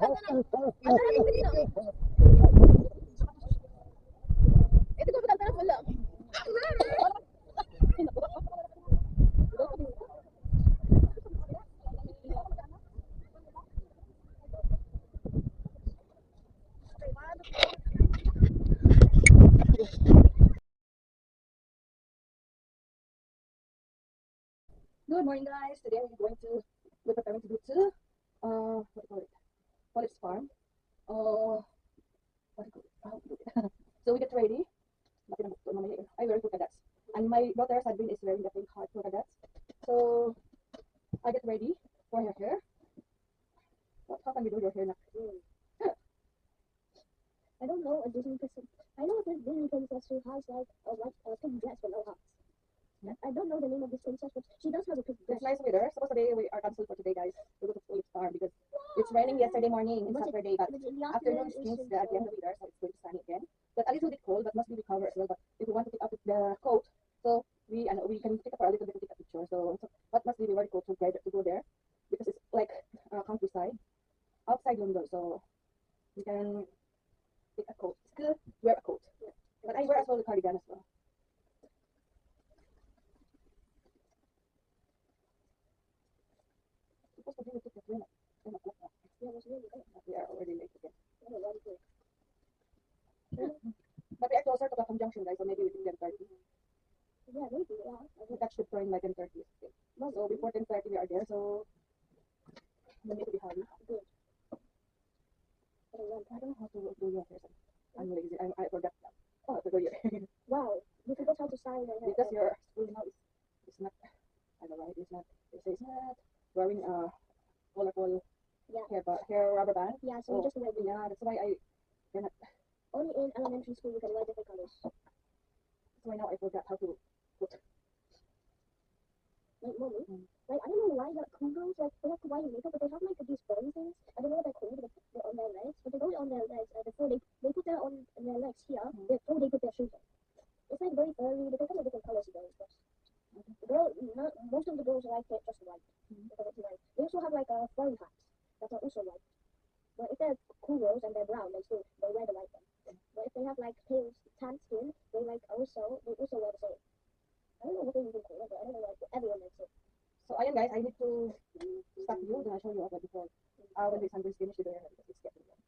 Good morning, guys. Today we're preparing to go to what do you call it? Police Farm. What do you call it? So we get ready. I wear polka dots, and my daughter Sadrin is wearing the pink heart polka dots. So I get ready for her hair. How can we do your hair now? I don't know a Disney princess. I know this Disney princess who has like a pink dress with no hearts. I don't know the name of this princess, but she does have a pink dress. It's nice weather. Suppose today we are cancelled for today, guys. We go to Police Farm because it's raining yesterday morning and Saturday, but in the afternoon afternoon seems it's the end of the weather, so it's going to sunny again. But a little bit cold, but must be covered as well. But if we want to pick up the coat, so we can take up for a little bit to take a picture. So but must be very cold to go there because it's like countryside, outside window, so we can take a coat. Still wear a coat, but I wear as well the cardigan as well. Supposed to be with the train. Yeah, it was really good. But we are already late again. Yeah, really good. But we are closer to the conjunction, guys, so maybe we can get 30. Yeah, maybe, yeah. We catch the train by 10:30. So before 10:30 we are there, so we need to be hurry. Good. I don't know how to do your hair. I'm lazy. I forgot now. Oh, I forgot your hair. Wow, you forgot how to sign it. Because your school now is not, I don't know, it's not, it says not wearing a colorful hair rubber band. Yeah, so you just wear Yeah, that's why I cannot. only in elementary school you can wear different colors. That's why now I forgot how to put. Like mommy, like I don't know why the cool girls like they have to wear makeup, but they have like these bone things. I don't know what they're called, but they're on their legs. But they go on their legs before they put their on their legs here before they put their shoes on. It's like very early. They come in different colors again. Most of the girls like it just white because it's white. They also have like furry hats that are also white. But if they're cool girls and they're brown, they wear the white one. But if they have like pale tan skin, they also wear the same. I don't know what they even call it, but I don't know why everyone likes it. So ayan guys, I need to stop you. Then I'll show you over before when the sun is finished with the hair because it's getting warm.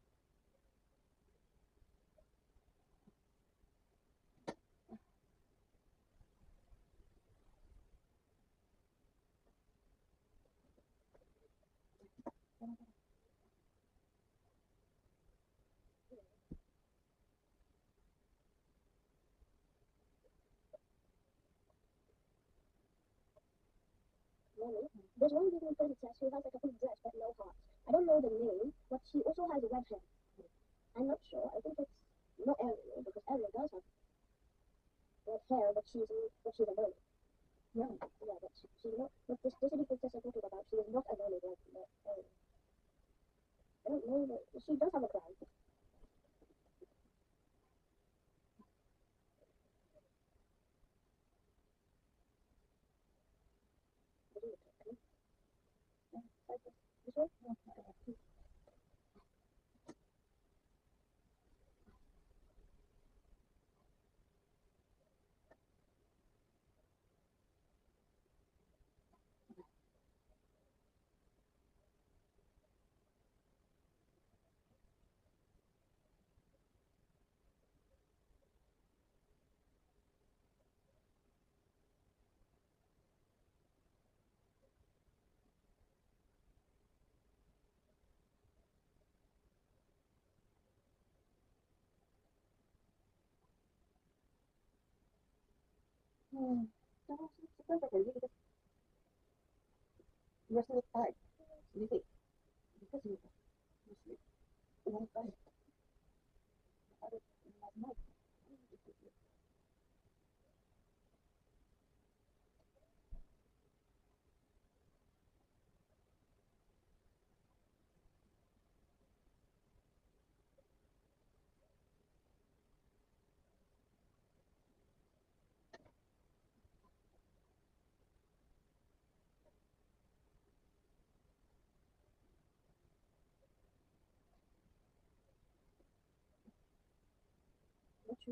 Mommy, there's one Disney princess who has like a pink dress but no heart. I don't know the name, but she also has red hair. I'm not sure. I think it's not Ariel because Ariel does have red hair, but she's a mermaid. Yeah. Yeah, but she's not. But this Disney princess I'm talking about, she is not a mermaid like Ariel. I don't know. But she does have a crown. This one? It's perfect for you because you're still tired. You see, because you sleep a long time. Last night.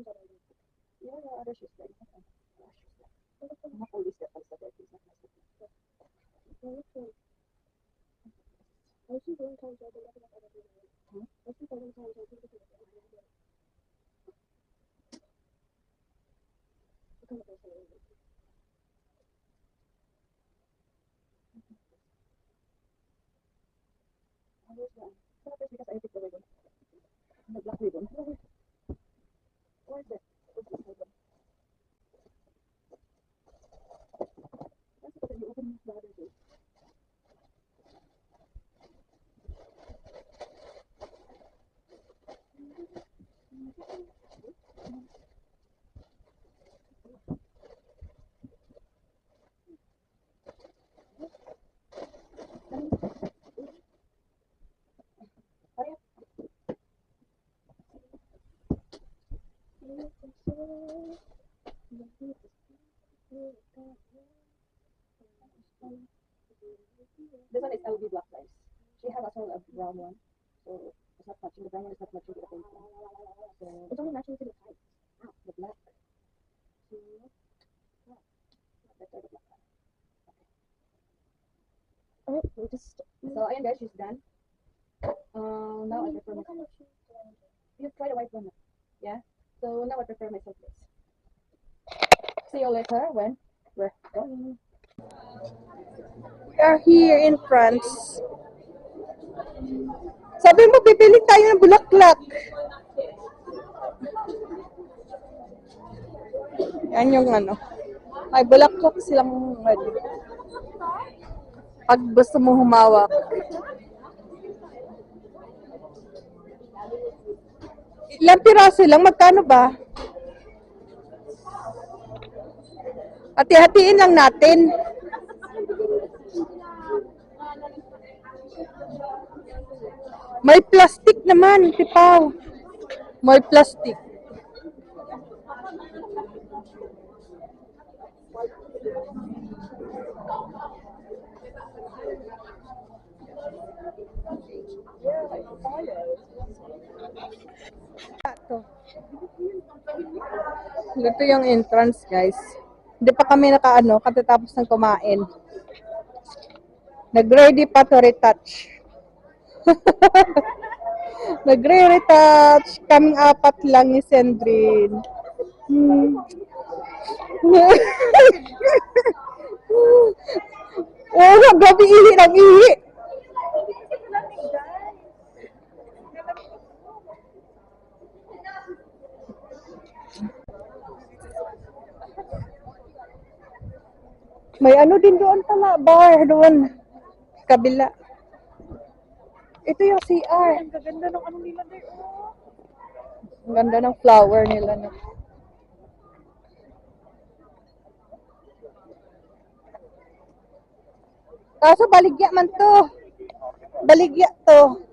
shoes are very big. Yeah, yeah, other shoes like Well, not always that also that is not nice. which one? I see one time I don't know what I do. I see one time I think it's Where's one? So that's because I picked the ribbon. The black ribbon. Where's that? Where's the ribbon? That's because you open the other day. This one is LV black lights. She has as well a brown one. So it's not matching. The brown one is not matching to the pink one. So it's only matching to the tight. the black. So better the black one. Alright, we just. So ayan guys, she's done. Now I prefer What my kind of shoes do I do? you try the white one. Yeah. So now I prefer myself this. See you later when we're going. We are here in France. Sabi mo, bibili tayo ng bulaklak. Yan yung ano. May bulaklak silang ano. Pag gusto mo humawak. Ilang piraso lang? Magkano ba? Hati-hatiin lang natin. May plastic naman, tipaw. May plastic. Ito yung entrance, guys. Hindi pa kami nakaano, katatapos ng kumain. Nag-ready pa to retouch. Nagre-retouch. Kaming apat lang ni Sandrine. Oh, gabi ihi ng ihi. May ano din doon pala, bar doon. Kabila. Ito yung CR. Ang ganda ng ano nila doon. Ang ganda ng flower nila. No? Kaso baligya man to. Baligya to.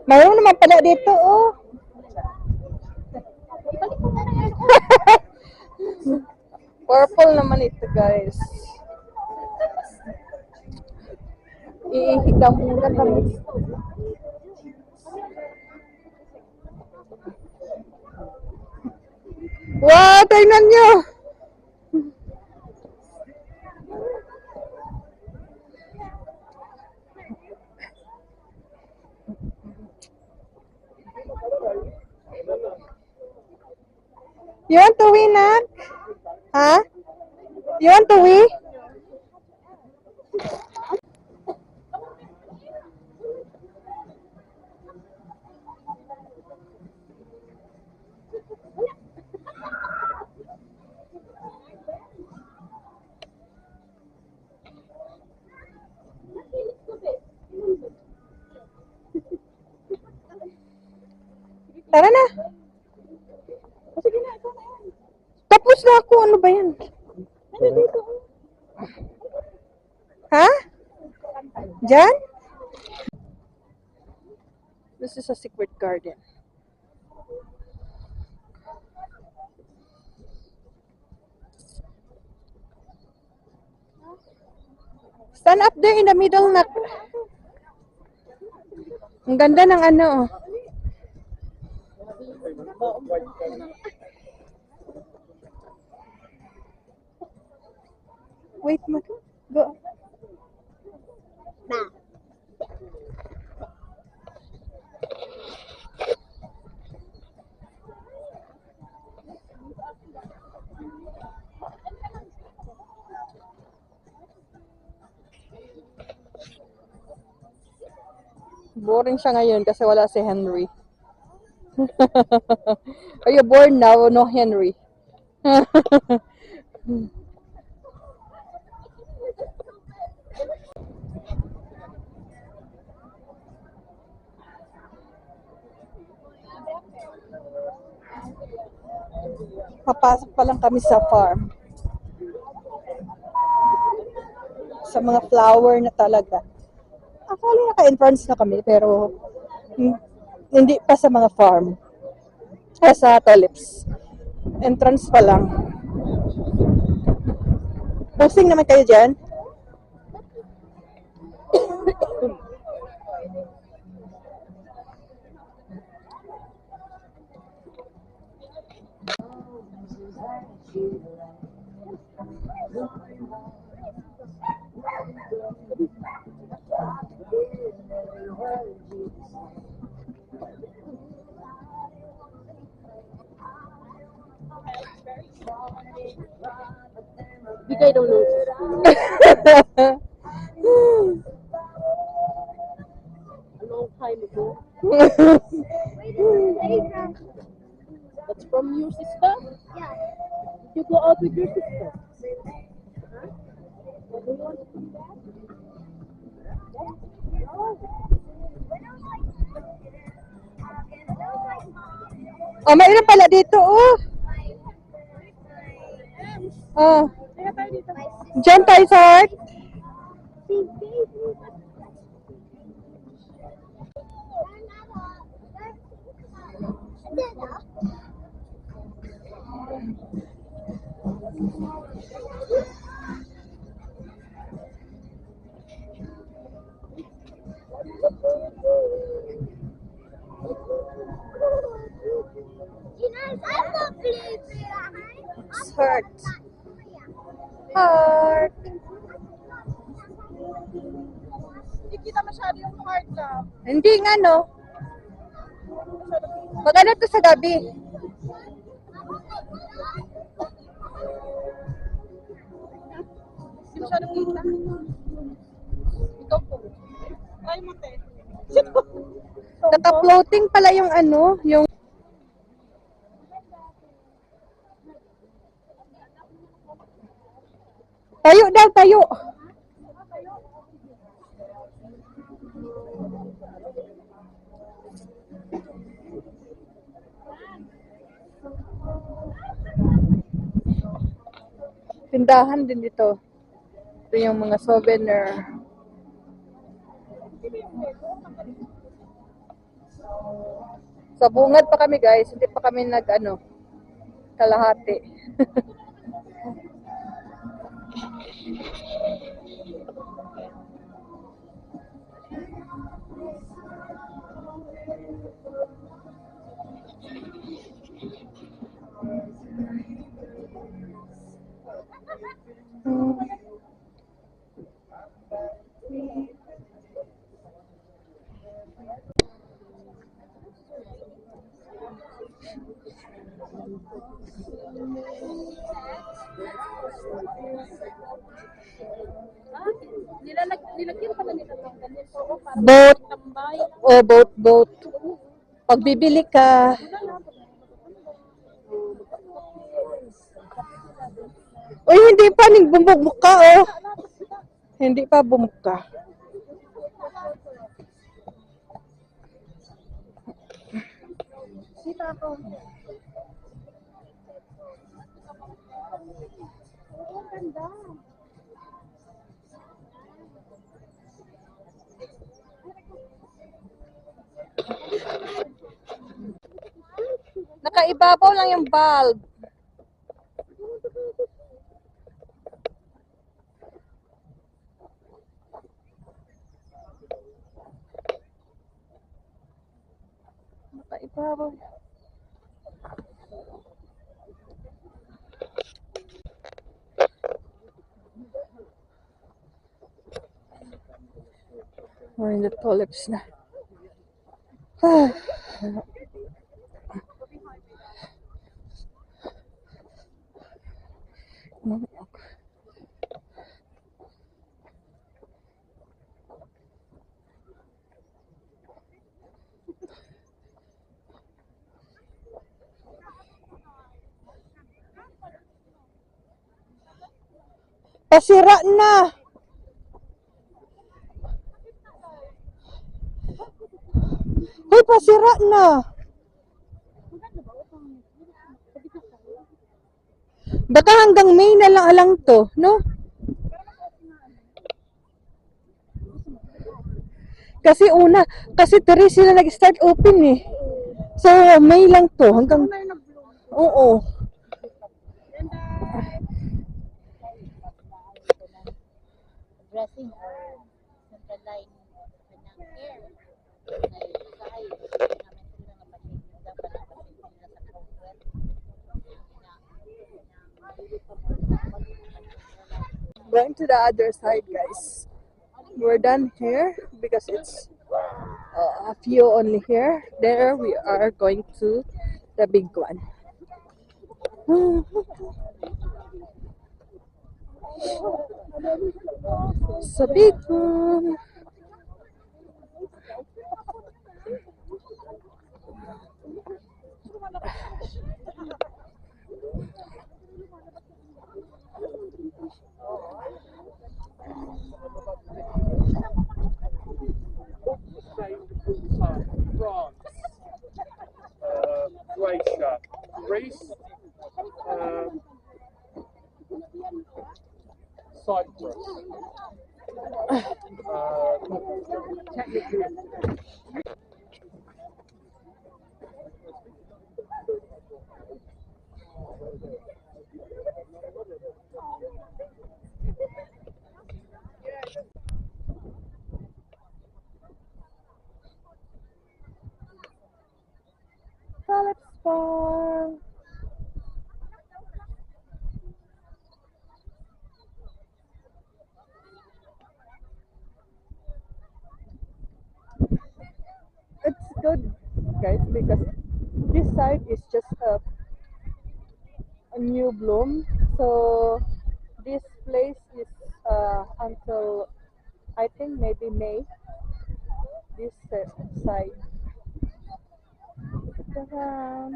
Mayroon naman pala dito, oh. Purple naman ito, guys. Iihiga muna kami. Wow, tingnan nyo! You want to win, Nak? Huh? You want to win? Tara na. Tapos na ako. Ano ba yan? Ha? Diyan? This is a secret garden. Stand up there in the middle, Nak. Ang ganda ng ano. Oh. Wait, go. Boring siya ngayon kasi wala si Henry. Are you bored now? No, Henry. Papasok pa lang kami sa farm. Sa mga flower na talaga. Actually, naka-entrance na kami, pero hindi pa sa mga farm. Sa tulips. Entrance pa lang. Posting naman kayo dyan. Bigay daw load. A long time ago. That's from your sister? Yeah. You go out with your sister? Oh, mayroon pala dito, oh. Oh. Diyan tayo sa heart. Heart. Heart. Hindi kita masyado yung heart na. Hindi nga, no. Maganda to sa gabi. Hindi masyado kita. Ikaw po. Try mo, te. Naka-floating pala yung ano, yung tayo daw, tayo. Tindahan din dito. Ito yung mga souvenir. Sa bungad pa kami, guys. Hindi pa kami kalahati. Nilagyan pa na nila ng ganito. Para Boat. tambay. O, boat. Pag bibili ka, uy, hindi pa bumugmuka, oh. Hindi pa bumuka. Sita ko. Ang ganda. Nakaibabaw lang yung bulb. Baboy. We're in the tulips na. Pasira na! Hoy, pasira na! Baka hanggang May na lang to, no? Kasi 3 sila nag-start open eh. So, May lang to, hanggang, oo. Dressing or central line kanyang hair. Kay Going to the other side, guys. We're done here because it's a few only here. There we are going to the big one. So big one. France, Croatia, Greece, Cyprus. Technically, Tulips farm. It's good, guys, because this side is just a new bloom. So this place is until I think maybe May. This side. Ta-da!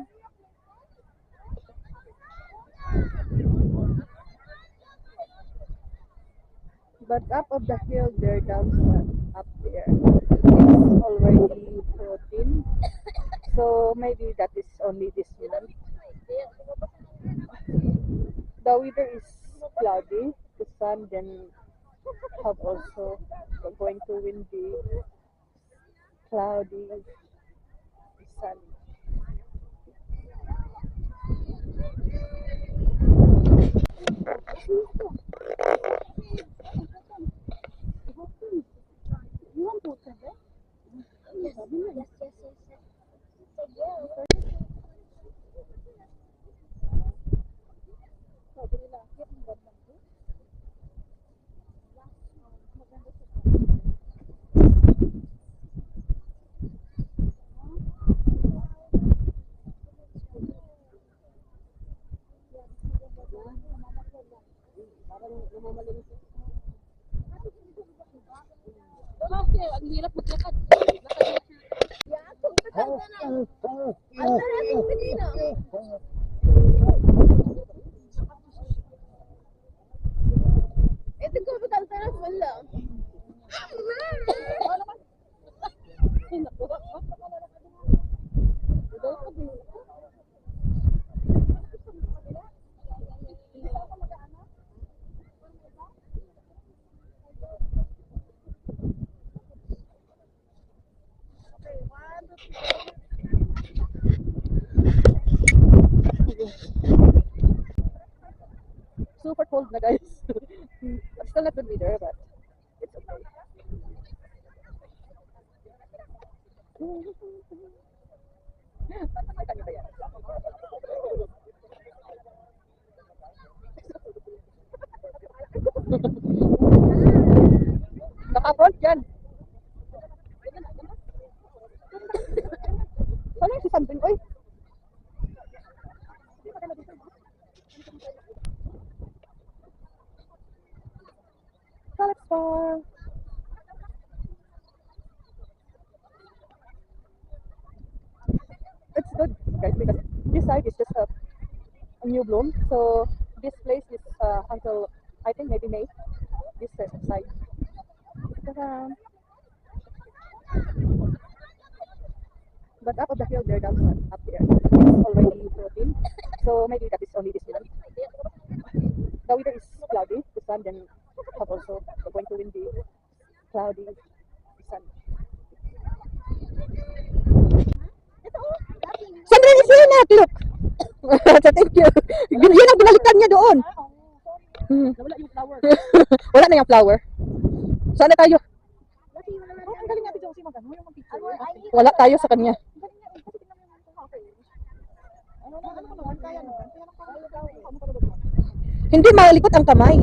But up of the hill there, down up there, it's already protein. So maybe that is only this month. The weather is cloudy. The sun then have also going to windy, cloudy, sun. Ang hirap maglakad. Ito ko betal-betal wala. Super cold na, guys. It's still not good weather, but it's okay. Naka-front yan. Sana yung si Sandrine? Oy, Alex Farm. It's good, guys, because this side is just a new bloom. So this place is until I think maybe May. This side. Ta-da! But up of the hill there, that's up there. It's already floating. So maybe that is only this month. The weather is cloudy. The sun then have also going to windy, cloudy, sun. Sandrine is here na, look. So thank you. Yun ang binalikan niya doon. Hmm. Nawala yung flower. Wala na yung flower. Saan na tayo? Oh, ang galing natin yung magano, yung picture. Wala tayo sa kanya. Hindi malikot ang kamay.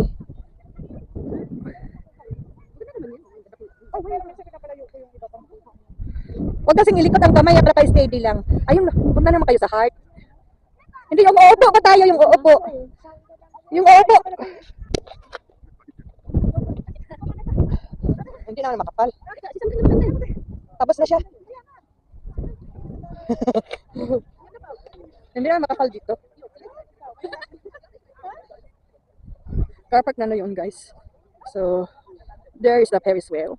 Huwag kasing ilikot ang kamay at naka-steady lang. Ayun, punta naman kayo sa heart. Hindi, yung uupo ba tayo? Yung uupo. Yung uupo. Hindi naman makapal. Tapos na siya. Hindi naman makapal dito. Car park na yun, guys. So, there is the Ferris wheel.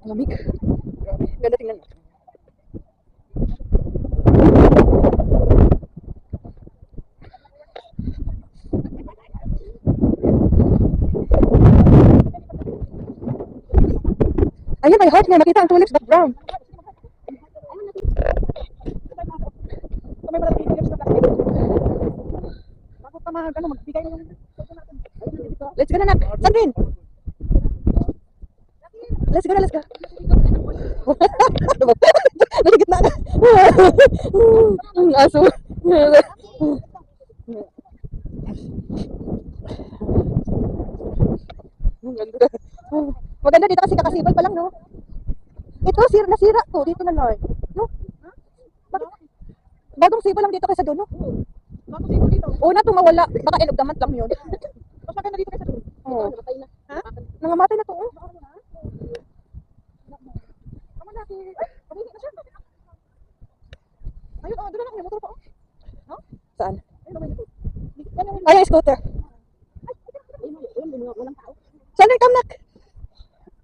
Lamig. Grabe. Ganda tingnan mo. Ayun, may heart nga. Makita ang tulips background. Let's go na, Nak. Sandrine! Let's go na, let's go. Nasa gitna na. Ang aso. Ganda. Maganda dito kasi kakasibol pa lang, no? Ito, nasira to. Dito na, Lord. No? Bagong sibol lang dito kaysa doon, no? Bakit sino dito? Una tumawala. Baka inugdamat lang yun. Mas maganda dito kaysa doon. Oo. Namatay na. Ha? Nangamatay na to, oh. Tama na. Ay, pabili na siya. Ayun, oh, doon na lang yung motor pa. Oh. Saan? Ayun, may motor. Ay, yung scooter. Ayun, walang tao. Sandrine, come, Nak.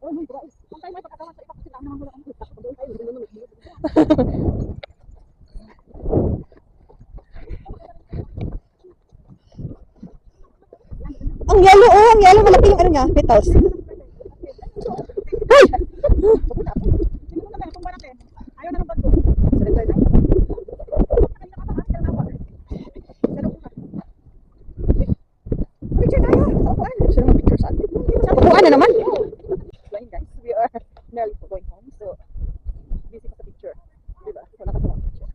Oh, my God. Kung tayo may pagkakawan sa iba kasi naman wala kang kita. Doon tayo, doon naman. Ang yellow, oh. Ang yellow. Malaki yung ano niya. Petals. Ay! Sino na tayo, tumba natin. Ayaw na ng bago. Picture tayo. Sa upuan. Sino mo picture sa atin? Upuan na naman. Flying, guys. We are nearly going home. So, busy pa sa picture. Diba? So, nakasama ang picture.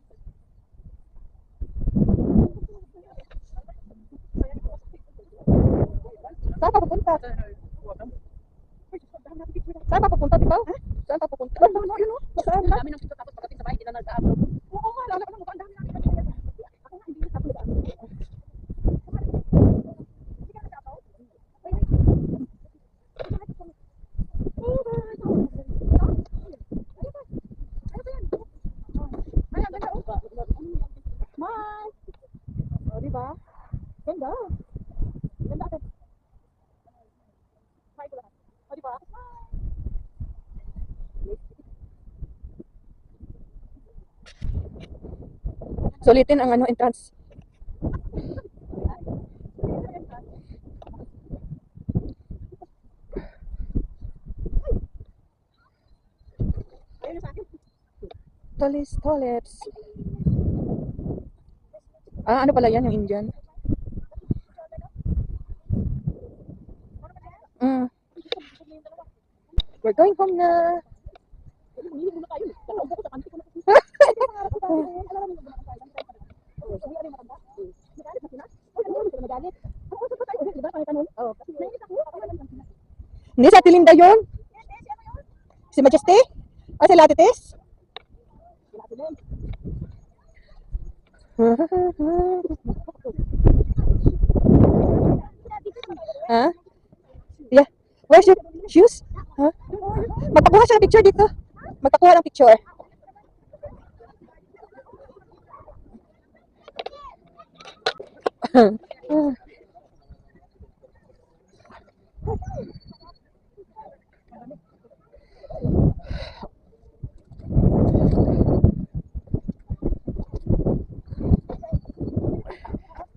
Saan pa pupunta? Saan pa pupunta, di ba? Saan pa pupunta? Saan? Saan? Ang dami ng picture tapos pagdating sa bahay, hindi na nagkaabot. Oo nga, lalo ko ng mukha. Ang dami namin. Ako nga, hindi na tapos na. Bye! O, diba? Ganda. Ganda ate. Bye ko lahat. O, diba? Sulitin ang ano, entrance. Ayun na sa akin. Tulips. Ah, ano pala yan, yung Indian? Mm. We're going home na. Hindi muna tayo. Nakaupo ko sa kanto ko na. Hindi, sa Tilinda yun. Si Majesty? O si Latites? Ha? Yeah. Where's your shoes? Ha? Magpakuha siya ng picture dito. Magpakuha ng picture.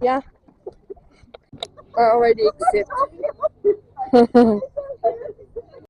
Yeah. We're already exit.